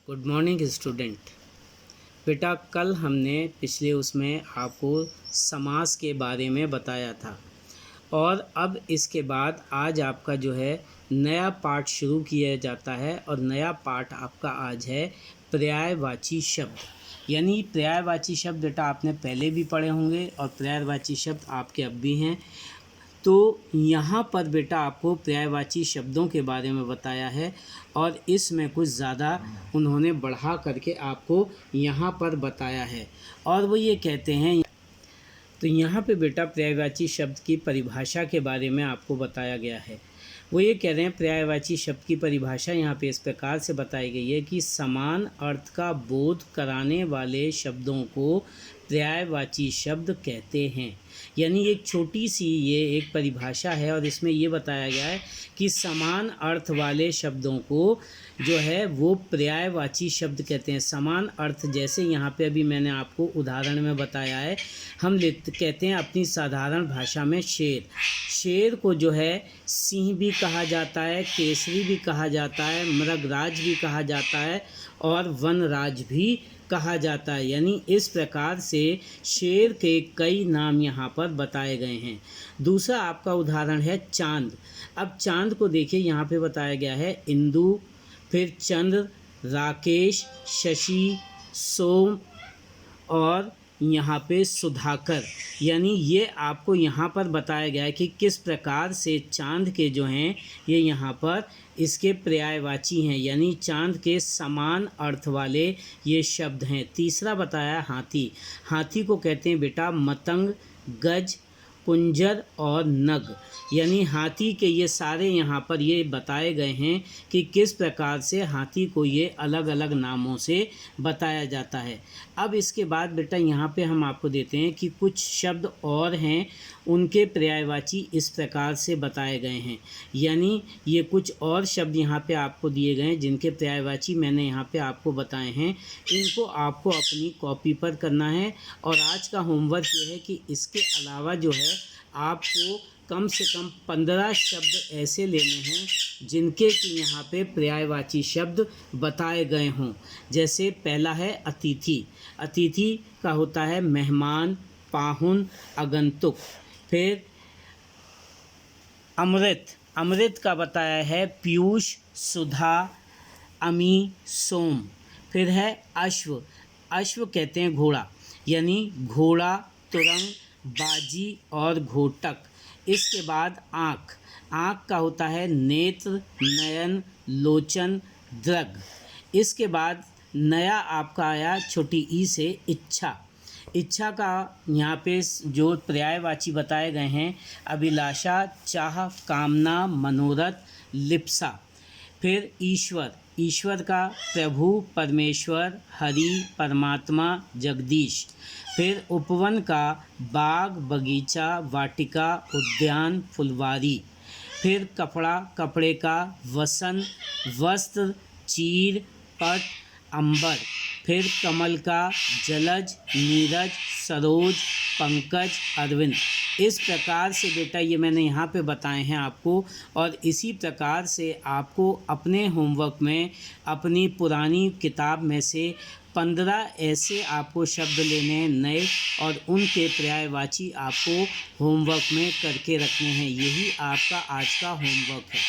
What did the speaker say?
Good morning student. बेटा कल हमने पिछले उसमें आपको समास के बारे में बताया था और अब इसके बाद आज आपका जो है नया पाठ शुरू किया जाता है और नया पाठ आपका आज है पर्यायवाची शब्द। यानी पर्यायवाची शब्द बेटा आपने पहले भी पढ़े होंगे और पर्यायवाची शब्द आपके अब भी हैं। तो यहाँ पर बेटा आपको पर्यायवाची शब्दों के बारे में बताया है और इसमें कुछ ज़्यादा उन्होंने बढ़ा करके आपको यहाँ पर बताया है और वो ये कहते हैं। तो यहाँ पे बेटा पर्यायवाची शब्द की परिभाषा के बारे में आपको बताया गया है। वो ये कह रहे हैं पर्यायवाची शब्द की परिभाषा यहाँ पे इस प्रकार से बताई गई है कि समान अर्थ का बोध कराने वाले शब्दों को पर्यायवाची शब्द कहते हैं। यानी एक छोटी सी ये एक परिभाषा है और इसमें ये बताया गया है कि समान अर्थ वाले शब्दों को जो है वो पर्यायवाची शब्द कहते हैं। समान अर्थ जैसे यहाँ पे अभी मैंने आपको उदाहरण में बताया है, हम कहते हैं अपनी साधारण भाषा में शेर। शेर को जो है सिंह भी कहा जाता है, केसरी भी कहा जाता है, मृगराज भी कहा जाता है और वनराज भी कहा जाता है। यानी इस प्रकार से शेर के कई नाम यहाँ पर बताए गए हैं। दूसरा आपका उदाहरण है चांद। अब चांद को देखिए, यहाँ पे बताया गया है इंदु, फिर चंद्र, राकेश, शशि, सोम और यहाँ पे सुधाकर। यानी ये आपको यहाँ पर बताया गया है कि किस प्रकार से चांद के जो हैं ये यहाँ पर इसके पर्यायवाची हैं, यानी चांद के समान अर्थ वाले ये शब्द हैं। तीसरा बताया हाथी। हाथी को कहते हैं बेटा मतंग, गज, कुंजर और नग। यानी हाथी के ये सारे यहाँ पर ये बताए गए हैं कि किस प्रकार से हाथी को ये अलग अलग नामों से बताया जाता है। अब इसके बाद बेटा यहाँ पे हम आपको देते हैं कि कुछ शब्द और हैं, उनके पर्यायवाची इस प्रकार से बताए गए हैं। यानी ये कुछ और शब्द यहाँ पे आपको दिए गए हैं जिनके पर्यायवाची मैंने यहाँ पे आपको बताए हैं। इनको आपको अपनी कॉपी पर करना है और आज का होमवर्क ये है कि इसके अलावा जो है आपको कम से कम 15 शब्द ऐसे लेने हैं जिनके कि यहाँ पे पर्यायवाची शब्द बताए गए हों। जैसे पहला है अतिथि। अतिथि का होता है मेहमान, पाहुन, आगंतुक। फिर अमृत। अमृत का बताया है पीयूष, सुधा, अमी, सोम। फिर है अश्व। अश्व कहते हैं घोड़ा, यानी घोड़ा, तुरंग, बाजी और घोटक। इसके बाद आँख। आँख का होता है नेत्र, नयन, लोचन, दृग। इसके बाद नया आपका आया छोटी ई से इच्छा। इच्छा का यहाँ पे जो पर्यायवाची बताए गए हैं अभिलाषा, चाह, कामना, मनोरथ, लिप्सा। फिर ईश्वर। ईश्वर का प्रभु, परमेश्वर, हरि, परमात्मा, जगदीश। फिर उपवन का बाग, बगीचा, वाटिका, उद्यान, फुलवारी। फिर कपड़ा, कपड़े का वसन, वस्त्र, चीर, पट, अंबर। फिर कमल का जलज, नीरज, सरोज, पंकज, अरविंद। इस प्रकार से बेटा ये मैंने यहाँ पे बताए हैं आपको और इसी प्रकार से आपको अपने होमवर्क में अपनी पुरानी किताब में से 15 ऐसे आपको शब्द लेने हैं नए और उनके पर्यायवाची आपको होमवर्क में करके रखने हैं। यही आपका आज का होमवर्क है।